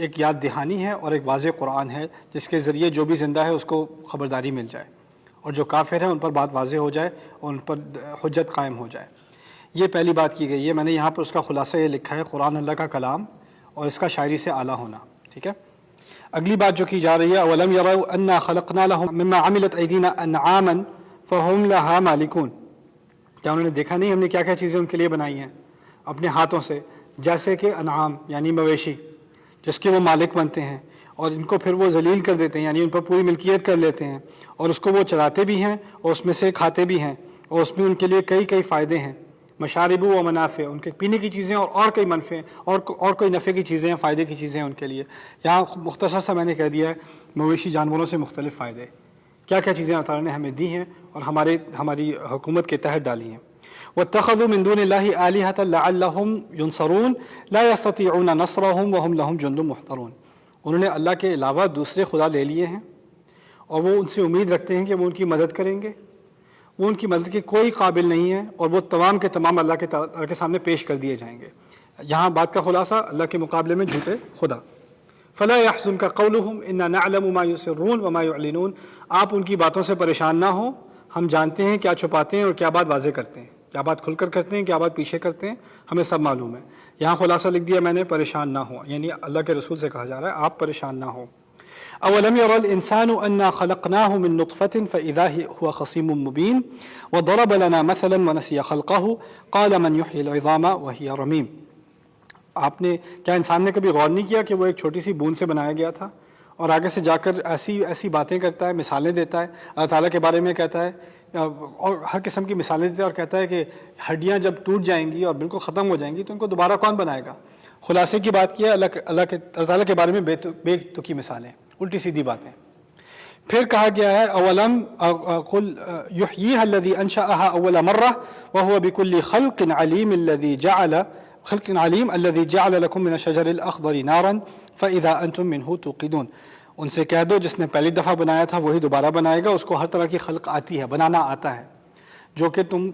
ایک یاد دہانی ہے اور ایک واضح قرآن ہے جس کے ذریعے جو بھی زندہ ہے اس کو خبرداری مل جائے اور جو کافر ہیں ان پر بات واضح ہو جائے اور ان پر حجت قائم ہو جائے. یہ پہلی بات کی گئی ہے. میں نے یہاں پر اس کا خلاصہ یہ لکھا ہے, قرآن اللہ کا کلام اور اس کا شاعری سے اعلیٰ ہونا. ٹھیک ہے. اگلی بات جو کی جا رہی ہے, اولم یروا انا خلقنا لهم مما عملت ایدینا انعاما فهم لها مالکون. کیا انہوں نے دیکھا نہیں ہم نے کیا کیا چیزیں ان کے لیے بنائی ہیں اپنے ہاتھوں سے؟ جیسے کہ انعام یعنی مویشی جس کے وہ مالک بنتے ہیں اور ان کو پھر وہ ذلیل کر دیتے ہیں، یعنی ان پر پوری ملکیت کر لیتے ہیں اور اس کو وہ چلاتے بھی ہیں اور اس میں سے کھاتے بھی ہیں، اور اس میں ان کے لیے کئی فائدے ہیں، مشارب و منافع، ان کے پینے کی چیزیں اور کئی منفع اور کوئی نفع کی چیزیں ہیں، فائدے کی چیزیں ہیں ان کے لیے۔ یہاں مختصر سا میں نے کہہ دیا ہے مویشی جانوروں سے مختلف فائدے، کیا کیا چیزیں اللہ تعالیٰ نے ہمیں دی ہیں اور ہماری حکومت کے تحت ڈالی ہیں۔ وَاتَّخَذُوا مِن دُونِ اللَّهِ آلِهَةً لَعَلَّهُمْ يُنصَرُونَ لَا يَسْتَطِيعُونَ نَصْرَهُمْ وَهُمْ لَهُمْ جُندٌ مُحْضَرُونَ، انہوں نے اللہ کے علاوہ دوسرے خدا لے لیے ہیں اور وہ ان سے امید رکھتے ہیں کہ وہ ان کی مدد کریں گے، وہ ان کی مدد کے کوئی قابل نہیں ہیں اور وہ تمام کے تمام اللہ کے سامنے پیش کر دیے جائیں گے۔ یہاں بات کا خلاصہ اللہ کے مقابلے میں جھوٹے خدا۔ فلا يحزنك قولهم انا نعلم ما يسرون وما يعلنون، آپ ان کی باتوں سے پریشان نہ ہوں، ہم جانتے ہیں کیا چھپاتے ہیں اور کیا بات واضح کرتے ہیں، کیا بات کھل کر کرتے ہیں، کیا بات پیچھے کرتے ہیں، ہمیں سب معلوم ہے۔ یہاں خلاصہ لکھ دیا میں نے، پریشان نہ ہوں، یعنی اللہ کے رسول سے کہا جا رہا ہے آپ پریشان نہ ہوں۔ اولم ير الانسان انا خلقناه من نطفة فاذا هو خصيم مبين وضرب لنا مثلا ونسي خلقه قال من يحيي العظام وهي رميم، آپ نے کیا انسان نے کبھی غور نہیں کیا کہ وہ ایک چھوٹی سی بوند سے بنایا گیا تھا اور آگے سے جا کر ایسی باتیں کرتا ہے، مثالیں دیتا ہے، اللہ تعالیٰ کے بارے میں کہتا ہے اور ہر قسم کی مثالیں دیتا ہے اور کہتا ہے کہ ہڈیاں جب ٹوٹ جائیں گی اور بالکل ختم ہو جائیں گی تو ان کو دوبارہ کون بنائے گا؟ خلاصے کی بات کی ہے اللہ تعالیٰ کے بارے میں بے تکی مثالیں، الٹی سیدھی باتیں۔ پھر کہا گیا ہے اولم قل یحییھا الذی انشأھا اول مرہ وہو بکل خلق علیم الذی جعل لکم من الشجر الاخضر نارا فاذا انتم منہ توقدون، ان سے کہہ دو جس نے پہلی دفعہ بنایا تھا وہی دوبارہ بنائے گا، اس کو ہر طرح کی خلق آتی ہے، بنانا آتا ہے، جو کہ تم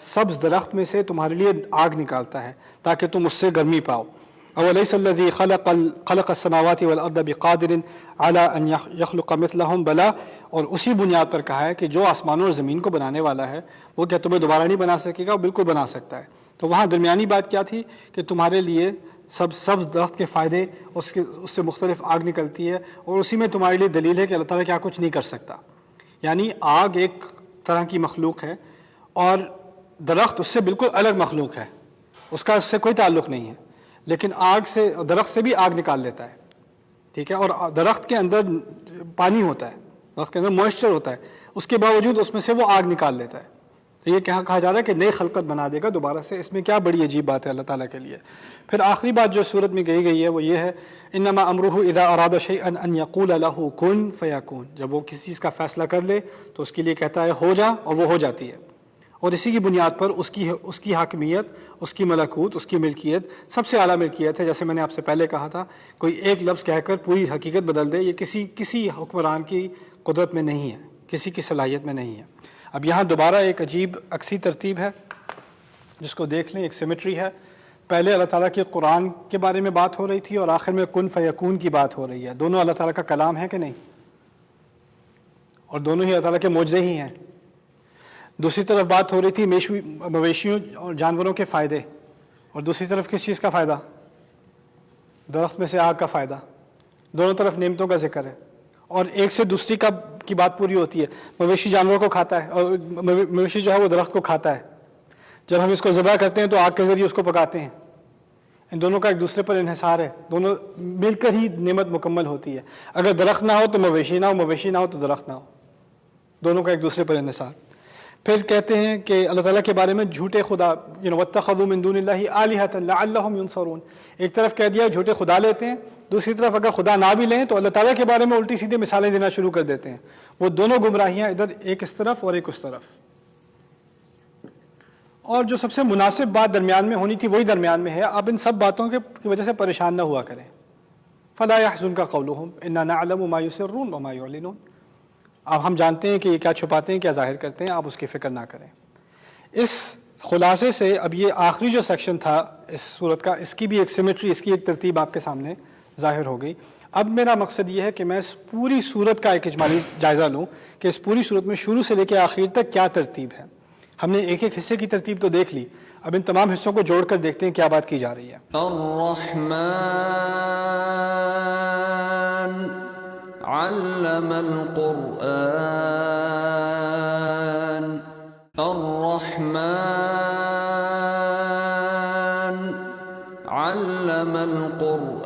سبز درخت میں سے تمہارے لیے آگ نکالتا ہے تاکہ تم اس سے گرمی پاؤ۔ اولیس الذی خلق السماوات والارض بقادر علی ان یخلق مثلہم، بلا، اور اسی بنیاد پر کہا ہے کہ جو آسمانوں اور زمین کو بنانے والا ہے وہ کیا تمہیں دوبارہ نہیں بنا سکے گا؟ وہ بالکل بنا سکتا ہے۔ تو وہاں درمیانی بات کیا تھی کہ تمہارے لیے سبز درخت کے فائدے، اس سے مختلف آگ نکلتی ہے اور اسی میں تمہارے لیے دلیل ہے کہ اللہ تعالیٰ کیا کچھ نہیں کر سکتا، یعنی آگ ایک طرح کی مخلوق ہے اور درخت اس سے بالکل الگ مخلوق ہے، اس کا اس سے کوئی تعلق نہیں ہے، لیکن درخت سے بھی آگ نکال لیتا ہے، ٹھیک ہے، اور درخت کے اندر پانی ہوتا ہے، درخت کے اندر موئسچر ہوتا ہے، اس کے باوجود اس میں سے وہ آگ نکال لیتا ہے۔ تو یہ کہا جا رہا ہے کہ نئی خلقت بنا دے گا دوبارہ سے، اس میں کیا بڑی عجیب بات ہے اللہ تعالیٰ کے لیے۔ پھر آخری بات جو سورت میں کہی گئی ہے وہ یہ ہے انما امرہ اذا اراد شیئا ان یقول له کن فیکون، جب وہ کسی چیز کا فیصلہ کر لے تو اس کے لیے کہتا ہے ہو جا اور وہ ہو جاتی ہے، اور اسی کی بنیاد پر اس کی حاکمیت، اس کی ملکوت، اس کی ملکیت سب سے اعلیٰ ملکیت ہے۔ جیسے میں نے آپ سے پہلے کہا تھا، کوئی ایک لفظ کہہ کر پوری حقیقت بدل دے، یہ کسی حکمران کی قدرت میں نہیں ہے، کسی کی صلاحیت میں نہیں ہے۔ اب یہاں دوبارہ ایک عجیب عکسی ترتیب ہے جس کو دیکھ لیں، ایک سیمیٹری ہے۔ پہلے اللہ تعالیٰ کے قرآن کے بارے میں بات ہو رہی تھی اور آخر میں کن فیکون کی بات ہو رہی ہے۔ دونوں اللہ تعالیٰ کا کلام ہے کہ نہیں؟ اور دونوں ہی اللہ تعالیٰ کے معجزے ہی ہیں۔ دوسری طرف بات ہو رہی تھی مویشیوں اور جانوروں کے فائدے، اور دوسری طرف کس چیز کا فائدہ؟ درخت میں سے آگ کا فائدہ۔ دونوں طرف نعمتوں کا ذکر ہے اور ایک سے دوسری کی بات پوری ہوتی ہے۔ مویشی جانوروں کو کھاتا ہے اور مویشی جو ہے وہ درخت کو کھاتا ہے۔ جب ہم اس کو ذبح کرتے ہیں تو آگ کے ذریعے اس کو پکاتے ہیں۔ ان دونوں کا ایک دوسرے پر انحصار ہے، دونوں مل کر ہی نعمت مکمل ہوتی ہے۔ اگر درخت نہ ہو تو مویشی نہ ہو، مویشی نہ ہو تو درخت نہ ہو، دونوں کا ایک دوسرے پر انحصار۔ پھر کہتے ہیں کہ اللہ تعالیٰ کے بارے میں جھوٹے خدا، وَاتَّخَذُوا مِن دُونِ اللَّهِ آلِهَةً لَعَلَّهُمْ يُنصَرُونَ، ایک طرف کہہ دیا جھوٹے خدا لیتے ہیں، دوسری طرف اگر خدا نہ بھی لیں تو اللہ تعالیٰ کے بارے میں الٹی سیدھی مثالیں دینا شروع کر دیتے ہیں۔ وہ دونوں گمراہیاں، ادھر ایک اس طرف اور ایک اس طرف، اور جو سب سے مناسب بات درمیان میں ہونی تھی وہی درمیان میں ہے۔ آپ ان سب باتوں کی وجہ سے پریشان نہ ہوا کریں۔ فَلَا يَحْزُنْكَ قَوْلُهُمْ إِنَّا نَعْلَمُ مَا يُسِرُّونَ وَمَا يُعْلِنُونَ، اب ہم جانتے ہیں کہ یہ کیا چھپاتے ہیں کیا ظاہر کرتے ہیں، آپ اس کی فکر نہ کریں۔ اس خلاصے سے اب یہ آخری جو سیکشن تھا اس صورت کا، اس کی بھی ایک سیمیٹری، اس کی ایک ترتیب آپ کے سامنے ظاہر ہو گئی۔ اب میرا مقصد یہ ہے کہ میں اس پوری صورت کا ایک اجمالی جائزہ لوں کہ اس پوری صورت میں شروع سے لے کے آخر تک کیا ترتیب ہے۔ ہم نے ایک ایک حصے کی ترتیب تو دیکھ لی، اب ان تمام حصوں کو جوڑ کر دیکھتے ہیں کیا بات کی جا رہی ہے۔ الرحمن علم القرآن الرحمن علم القرآن.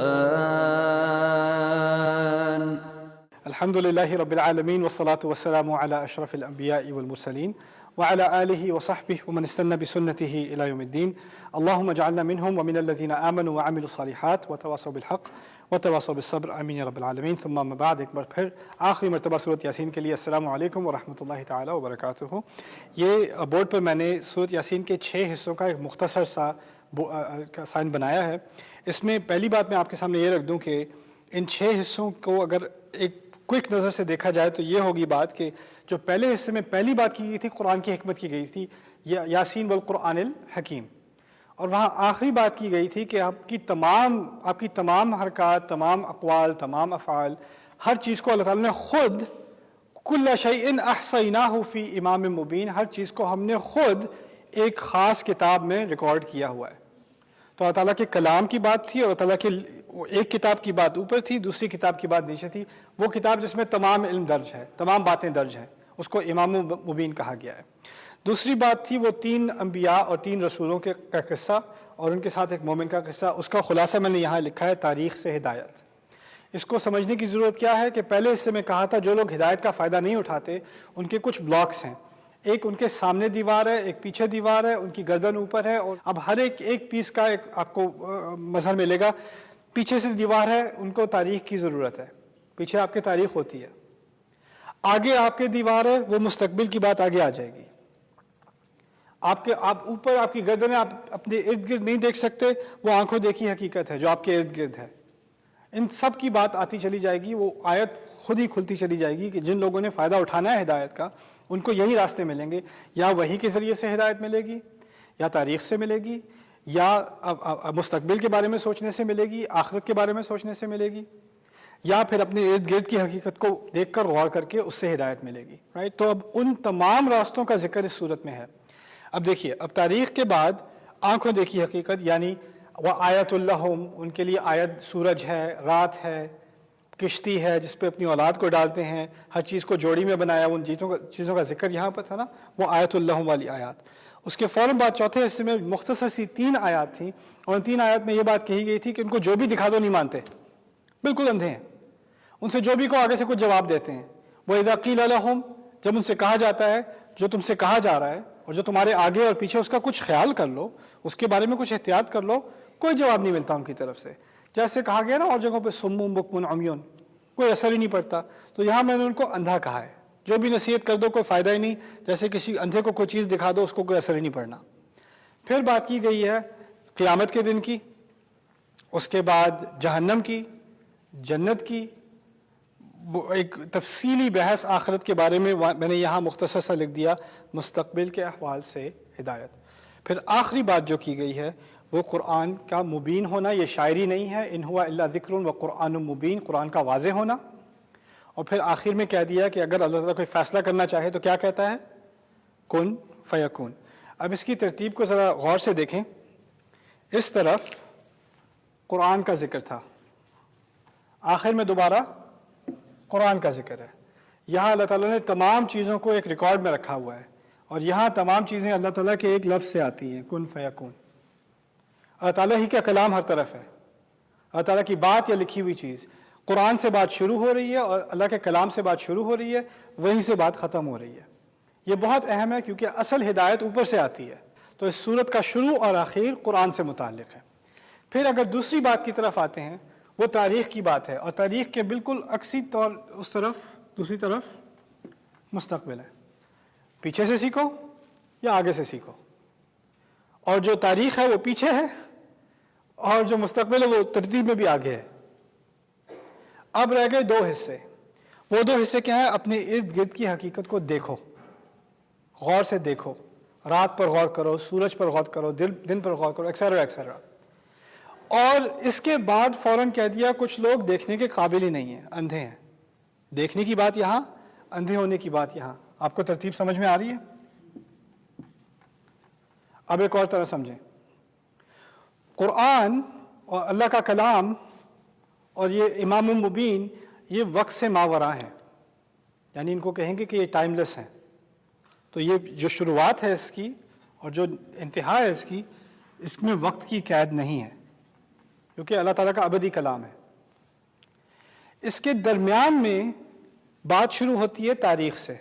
الحمد لله رب العالمين والصلاة والسلام على أشرف الأنبياء والمرسلين وعلى آله وصحبه ومن استنى بسنته إلى يوم الدين. اللهم اجعلنا منهم ومن الذين آمنوا وعملوا الصالحات وتواصوا بالحق وتواصوا بالصبر آمین یا رب العالمین. ثم اما بعد، ایک بار پھر آخری مرتبہ سورۃ یاسین کے لیے السلام علیکم ورحمۃ اللہ تعالی وبرکاتہ. یہ بورڈ پر میں نے سورۃ یاسین کے 6 حصوں کا ایک مختصر سا سائن بنایا ہے. اس میں پہلی بات میں آپ کے سامنے یہ رکھ دوں کہ ان 6 حصوں کو اگر ایک کوئک نظر سے دیکھا جائے تو یہ ہوگی بات کہ جو پہلے حصے میں پہلی بات کی گئی تھی قرآن کی حکمت کی گئی تھی، یاسین والقرآن الحکیم، اور وہاں آخری بات کی گئی تھی کہ آپ کی تمام حرکات، تمام اقوال، تمام افعال، ہر چیز کو اللہ تعالیٰ نے خود کل شیء احصیناہ فی امام مبین، ہر چیز کو ہم نے خود ایک خاص کتاب میں ریکارڈ کیا ہوا ہے. تو اللہ تعالیٰ کے کلام کی بات تھی، اور اللہ تعالیٰ کے ایک کتاب کی بات اوپر تھی، دوسری کتاب کی بات نیچے تھی. وہ کتاب جس میں تمام علم درج ہے، تمام باتیں درج ہیں، اس کو امام مبین کہا گیا ہے. دوسری بات تھی وہ 3 انبیاء اور 3 رسولوں کا قصہ، اور ان کے ساتھ ایک مومن کا قصہ. اس کا خلاصہ میں نے یہاں لکھا ہے، تاریخ سے ہدایت. اس کو سمجھنے کی ضرورت کیا ہے کہ پہلے حصے میں کہا تھا جو لوگ ہدایت کا فائدہ نہیں اٹھاتے ان کے کچھ بلاکس ہیں. ایک ان کے سامنے دیوار ہے، ایک پیچھے دیوار ہے، ان کی گردن اوپر ہے. اور اب ہر ایک پیس کا ایک آپ کو مظہر ملے گا. پیچھے سے دیوار ہے، ان کو تاریخ کی ضرورت ہے، پیچھے آپ کی تاریخ ہوتی ہے. آگے آپ کے دیوار ہے، وہ مستقبل کی بات آگے آ جائے گی. آپ اوپر آپ کی گردن ہے، آپ اپنے ارد گرد نہیں دیکھ سکتے، وہ آنکھوں دیکھی حقیقت ہے جو آپ کے ارد گرد ہے. ان سب کی بات آتی چلی جائے گی. وہ آیت خود ہی کھلتی چلی جائے گی کہ جن لوگوں نے فائدہ اٹھانا ہے ہدایت کا ان کو یہی راستے ملیں گے. یا وحی کے ذریعے سے ہدایت ملے گی، یا تاریخ سے ملے گی، یا مستقبل کے بارے میں سوچنے سے ملے گی، آخرت کے بارے میں سوچنے سے ملے گی، یا پھر اپنے ارد گرد کی حقیقت کو دیکھ کر غور کر کے اس سے ہدایت ملے گی. رائٹ؟ تو اب ان تمام راستوں کا ذکر اس صورت میں ہے. اب دیکھیے، اب تاریخ کے بعد آنکھوں دیکھی حقیقت، یعنی وہ آیت اللہم، ان کے لیے آیت سورج ہے، رات ہے، کشتی ہے جس پہ اپنی اولاد کو ڈالتے ہیں، ہر چیز کو جوڑی میں بنایا. ان چیزوں کا ذکر یہاں پر تھا نا، وہ آیت اللہم والی آیات. اس کے فوراً بعد چوتھے حصے میں مختصر سی 3 آیات تھیں، اور ان 3 آیات میں یہ بات کہی گئی تھی کہ ان کو جو بھی دکھا دو نہیں مانتے، بالکل اندھے ہیں. ان سے جو بھی کو آگے سے کچھ جواب دیتے ہیں. وَإِذَا قِيلَ لَهُمْ، جب ان سے کہا جاتا ہے جو تم سے کہا جا رہا ہے اور جو تمہارے آگے اور پیچھے، اس کا کچھ خیال کر لو، اس کے بارے میں کچھ احتیاط کر لو، کوئی جواب نہیں ملتا ان کی طرف سے. جیسے کہا گیا نا اور جگہوں پہ سم بکم عمیون، کوئی اثر ہی نہیں پڑتا. تو یہاں میں نے ان کو اندھا کہا ہے. جو بھی نصیحت کر دو کوئی فائدہ ہی نہیں، جیسے کسی اندھے کو کوئی چیز دکھا دو اس کو کوئی اثر ہی نہیں پڑنا. پھر بات کی گئی ہے قیامت کے دن کی، اس کے بعد جہنم کی، جنت کی، ایک تفصیلی بحث آخرت کے بارے میں میں نے یہاں مختصر سا لکھ دیا، مستقبل کے احوال سے ہدایت. پھر آخری بات جو کی گئی ہے وہ قرآن کا مبین ہونا. یہ شاعری نہیں ہے، ان ہوا الا ذکر و قرآن مبین، قرآن کا واضح ہونا. اور پھر آخر میں کہہ دیا کہ اگر اللہ تعالیٰ کوئی فیصلہ کرنا چاہے تو کیا کہتا ہے؟ کن فیکون. اب اس کی ترتیب کو ذرا غور سے دیکھیں. اس طرف قرآن کا ذکر تھا، آخر میں دوبارہ قرآن کا ذکر ہے. یہاں اللہ تعالیٰ نے تمام چیزوں کو ایک ریکارڈ میں رکھا ہوا ہے، اور یہاں تمام چیزیں اللہ تعالیٰ کے ایک لفظ سے آتی ہیں، کن فیکون. اللہ تعالیٰ ہی کا کلام ہر طرف ہے، اللہ تعالیٰ کی بات یا لکھی ہوئی چیز. قرآن سے بات شروع ہو رہی ہے اور اللہ کے کلام سے بات شروع ہو رہی ہے، وہیں سے بات ختم ہو رہی ہے. یہ بہت اہم ہے کیونکہ اصل ہدایت اوپر سے آتی ہے. تو اس صورت کا شروع اور آخر قرآن سے متعلق ہے. پھر اگر دوسری بات کی طرف آتے ہیں، وہ تاریخ کی بات ہے، اور تاریخ کے بالکل عکسی طور اس طرف، دوسری طرف مستقبل ہے. پیچھے سے سیکھو یا آگے سے سیکھو. اور جو تاریخ ہے وہ پیچھے ہے، اور جو مستقبل ہے وہ ترتیب میں بھی آگے ہے. اب رہ گئے 2 حصے. وہ 2 حصے کیا ہیں؟ اپنے ارد گرد کی حقیقت کو دیکھو، غور سے دیکھو، رات پر غور کرو، سورج پر غور کرو، دن پر غور کرو، ایکسیٹرا ایکسیٹرا. اور اس کے بعد فوراً کہہ دیا کچھ لوگ دیکھنے کے قابل ہی نہیں ہیں، اندھے ہیں. دیکھنے کی بات یہاں، اندھے ہونے کی بات یہاں. آپ کو ترتیب سمجھ میں آ رہی ہے؟ اب ایک اور طرح سمجھیں. قرآن اور اللہ کا کلام اور یہ امام مبین، یہ وقت سے ماوراء ہیں، یعنی ان کو کہیں گے کہ یہ ٹائم لیس ہیں. تو یہ جو شروعات ہے اس کی اور جو انتہا ہے اس میں وقت کی قید نہیں ہے، کیونکہ اللہ تعالیٰ کا ابدی کلام ہے۔ اس کے درمیان میں بات شروع ہوتی ہے تاریخ سے۔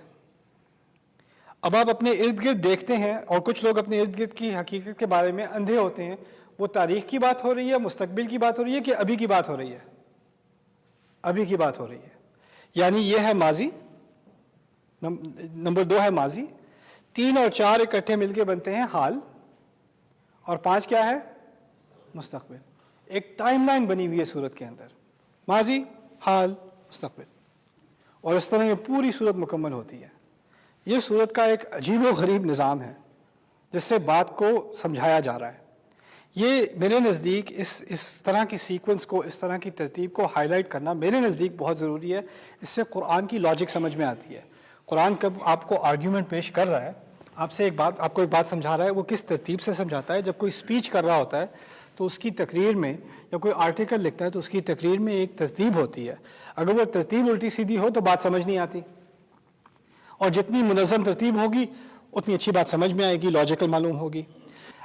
اب آپ اپنے ارد گرد دیکھتے ہیں، اور کچھ لوگ اپنے ارد گرد کی حقیقت کے بارے میں اندھے ہوتے ہیں، وہ تاریخ کی بات ہو رہی ہے، مستقبل کی بات ہو رہی ہے کہ ابھی کی بات ہو رہی ہے؟ ابھی کی بات ہو رہی ہے، یعنی یہ ہے ماضی، نمبر 2 ہے ماضی، 3 اور 4 اکٹھے مل کے بنتے ہیں حال، اور 5 کیا ہے؟ مستقبل۔ ایک ٹائم لائن بنی ہوئی ہے سورت کے اندر، ماضی، حال، مستقبل، اور اس طرح یہ پوری سورت مکمل ہوتی ہے۔ یہ سورت کا ایک عجیب و غریب نظام ہے جس سے بات کو سمجھایا جا رہا ہے۔ یہ میرے نزدیک اس طرح کی سیکوینس کو، اس طرح کی ترتیب کو ہائی لائٹ کرنا میرے نزدیک بہت ضروری ہے۔ اس سے قرآن کی لاجک سمجھ میں آتی ہے۔ قرآن کب آپ کو آرگیومنٹ پیش کر رہا ہے، آپ کو ایک بات سمجھا رہا ہے، وہ کس ترتیب سے سمجھاتا ہے۔ جب کوئی اسپیچ کر رہا ہوتا ہے تو اس کی تقریر میں، یا کوئی آرٹیکل لکھتا ہے تو اس کی تقریر میں ایک ترتیب ہوتی ہے۔ اگر وہ ترتیب الٹی سیدھی ہو تو بات سمجھ نہیں آتی، اور جتنی منظم ترتیب ہوگی اتنی اچھی بات سمجھ میں آئے گی، لاجیکل معلوم ہوگی۔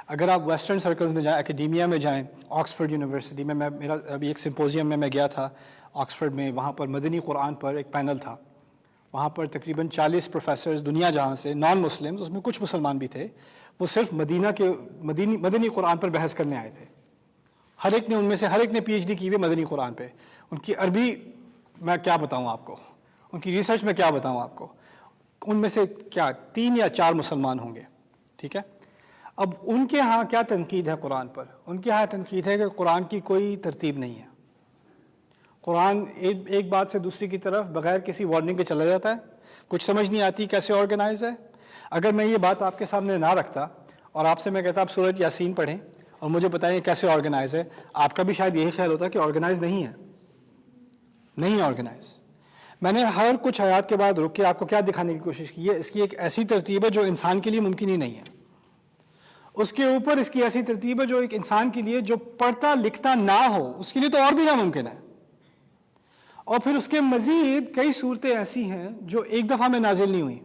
اگر آپ ویسٹرن سرکلز میں جائیں، اکیڈیمیا میں جائیں، آکسفورڈ یونیورسٹی میں، میرا ابھی ایک سمپوزیم میں گیا تھا آکسفورڈ میں، وہاں پر مدنی قرآن پر ایک پینل تھا۔ وہاں پر تقریباً 40 پروفیسرز دنیا جہاں سے، نان مسلمز، اس میں کچھ مسلمان بھی تھے، وہ صرف مدنی قرآن پر بحث کرنے آئے تھے۔ ان میں سے ہر ایک نے پی ایچ ڈی کی ہوئی مدنی قرآن پہ۔ ان کی عربی میں کیا بتاؤں آپ کو، ان کی ریسرچ میں کیا بتاؤں آپ کو، ان میں سے کیا 3 یا 4 مسلمان ہوں گے، ٹھیک ہے۔ اب ان کے ہاں کیا تنقید ہے قرآن پر؟ ان کے ہاں تنقید ہے کہ قرآن کی کوئی ترتیب نہیں ہے۔ قرآن ایک بات سے دوسری کی طرف بغیر کسی وارننگ کے چلا جاتا ہے، کچھ سمجھ نہیں آتی کیسے آرگنائز ہے۔ اگر میں یہ بات آپ کے سامنے نہ رکھتا اور آپ سے میں کہتا آپ سورۃ یاسین پڑھیں اور مجھے بتائیں کیسے آرگنائز ہے، آپ کا بھی شاید یہی خیال ہوتا کہ آرگنائز نہیں ہے، نہیں آرگنائز۔ میں نے ہر کچھ آیات کے بعد رک کے آپ کو کیا دکھانے کی کوشش کی ہے؟ اس کی ایک ایسی ترتیب ہے جو انسان کے لیے ممکن ہی نہیں ہے۔ اس کے اوپر اس کی ایسی ترتیب ہے جو ایک انسان کے لیے جو پڑھتا لکھتا نہ ہو اس کے لیے تو اور بھی ناممکن ہے۔ اور پھر اس کے مزید کئی صورتیں ایسی ہیں جو ایک دفعہ میں نازل نہیں ہوئیں،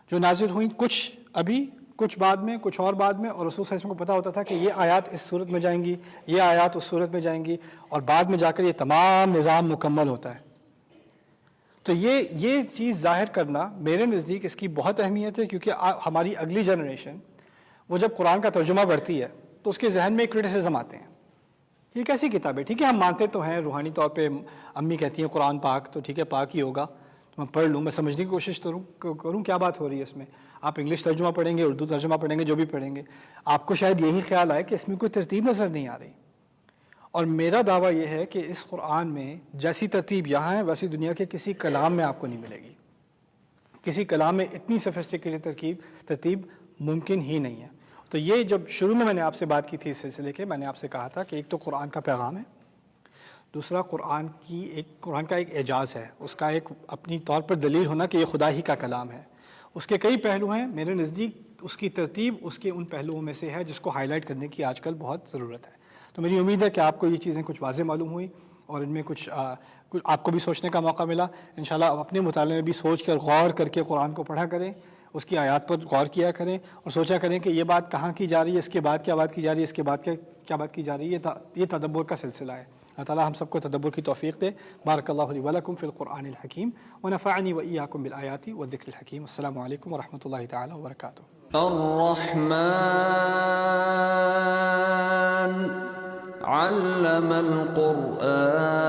جو نازل ہوئیں کچھ ابھی، کچھ بعد میں، کچھ اور بعد میں، اور رسول صلی اللہ علیہ وسلم کو پتا ہوتا تھا کہ یہ آیات اس صورت میں جائیں گی، یہ آیات اس صورت میں جائیں گی، اور بعد میں جا کر یہ تمام نظام مکمل ہوتا ہے۔ تو یہ چیز ظاہر کرنا میرے نزدیک اس کی بہت اہمیت ہے، کیونکہ ہماری اگلی جنریشن وہ جب قرآن کا ترجمہ پڑھتی ہے تو اس کے ذہن میں کرٹیسزم آتے ہیں، یہ کیسی کتاب ہے؟ ٹھیک ہے ہم مانتے تو ہیں روحانی طور پہ، امی کہتی ہیں قرآن پاک، تو ٹھیک ہے پاک ہی ہوگا، تو میں پڑھ لوں، میں سمجھنے کی کوشش کروں کیا بات ہو رہی ہے اس میں۔ آپ انگلش ترجمہ پڑھیں گے، اردو ترجمہ پڑھیں گے، جو بھی پڑھیں گے، آپ کو شاید یہی خیال آئے کہ اس میں کوئی ترتیب نظر نہیں آ رہی۔ اور میرا دعویٰ یہ ہے کہ اس قرآن میں جیسی ترتیب یہاں ہے ویسی دنیا کے کسی کلام میں آپ کو نہیں ملے گی۔ کسی کلام میں اتنی سفسٹیکیٹڈ ترتیب ممکن ہی نہیں ہے۔ تو یہ جب شروع میں نے آپ سے بات کی تھی اس سلسلے کے، میں نے آپ سے کہا تھا کہ ایک تو قرآن کا پیغام ہے، دوسرا قرآن کا ایک اعجاز ہے، اس کا ایک اپنی طور پر دلیل ہونا کہ یہ خدا ہی کا کلام ہے۔ اس کے کئی پہلو ہیں، میرے نزدیک اس کی ترتیب اس کے ان پہلوؤں میں سے ہے جس کو ہائی لائٹ کرنے کی آج کل بہت ضرورت ہے۔ تو میری امید ہے کہ آپ کو یہ چیزیں کچھ واضح معلوم ہوئی اور ان میں کچھ آپ کو بھی سوچنے کا موقع ملا۔ انشاءاللہ آپ اپنے مطالعے میں بھی سوچ کر غور کر کے قرآن کو پڑھا کریں، اس کی آیات پر غور کیا کریں اور سوچا کریں کہ یہ بات کہاں کی جا رہی ہے، اس کے بعد کیا بات کی جا رہی ہے، اس کے بعد کیا بات کی جا رہی ہے۔ یہ تدبر کا سلسلہ ہے۔ اللہ تعالیٰ ہم سب کو تدبر کی توفیق دے۔ بارک اللہ لی ولکم فی القرآن الحکیم ونفعنی وإیاکم بالآیات والذکر الحکیم۔ السلام علیکم ورحمۃ اللہ تعالی وبرکاتہ۔ الرحمن علم القرآن